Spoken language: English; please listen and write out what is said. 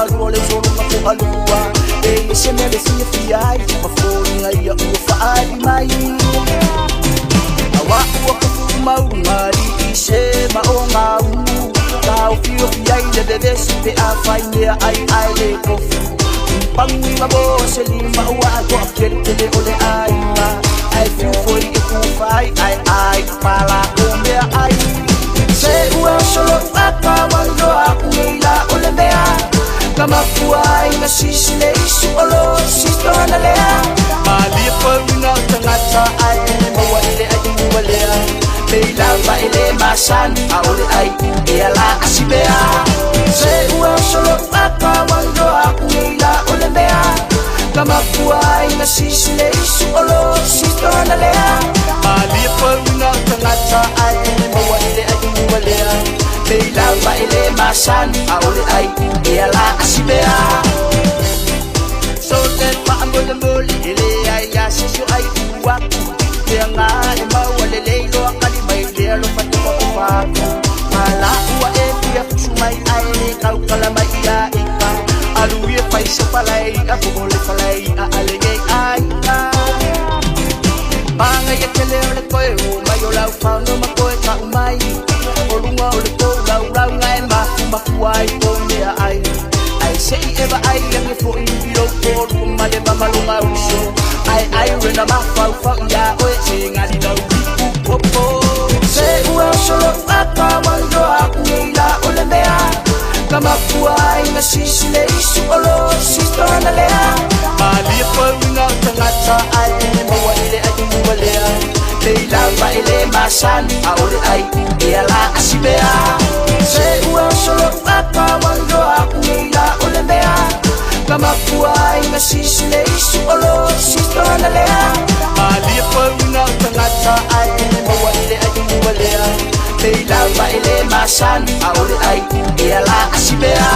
alua le solo ma fo alua e se me le fia fia ma fo ngai a u fa ali mai awa u ka fu mau mari I se ma o ngau tau fio fia I le bebe si pe a fai me ai le kofu pangi ma bo se li ma u a ko akere te le ole ai ma ai fio foi e ku fai ai pala o me ai se ua solo apa wando aku ila ole mea kama kuai na sisi le isu olo sisto na lea mali po na tangata ai mawa ile ai muwalea leila ba ile masan aule ai ela asibea se ua solo apa wando aku ila ole mea kama kuai na sisi le isu olo sisto na lea mali po na tangata ai mawa ile ai muwalea leila ba ile masan aule ai ela asibea so let pa amole mole ile ai ya sisu ai waku nga e mawale leilo akali mai lelo patu pa mala ua e pia kusumai ai le kau kala mai ia ika alui e pai se palai a pole palai a alege ai ka banga ye tele le koe o mai o lau fa no ma koe ka mai o lunga o le ko lau ngai ma kuai o le ai ai sei eva ai yang fo in bilo ko ma le ba malunga uso ai rena ma fa ya o singa di lau popo se ua solo apa wando aku ila ole mea kama kuai na sisi le isu olo sisto na lea mali po na tangata ai mawa ile ai muwalea leila ba ile masan aule ai ela asibea se ua solo apa wando aku ila ole mea kama kuai na sisi le isu olo sisto na lea mali po na tangata ai mawa ile ai muwalea leila ba ile masan aule ai ela asibea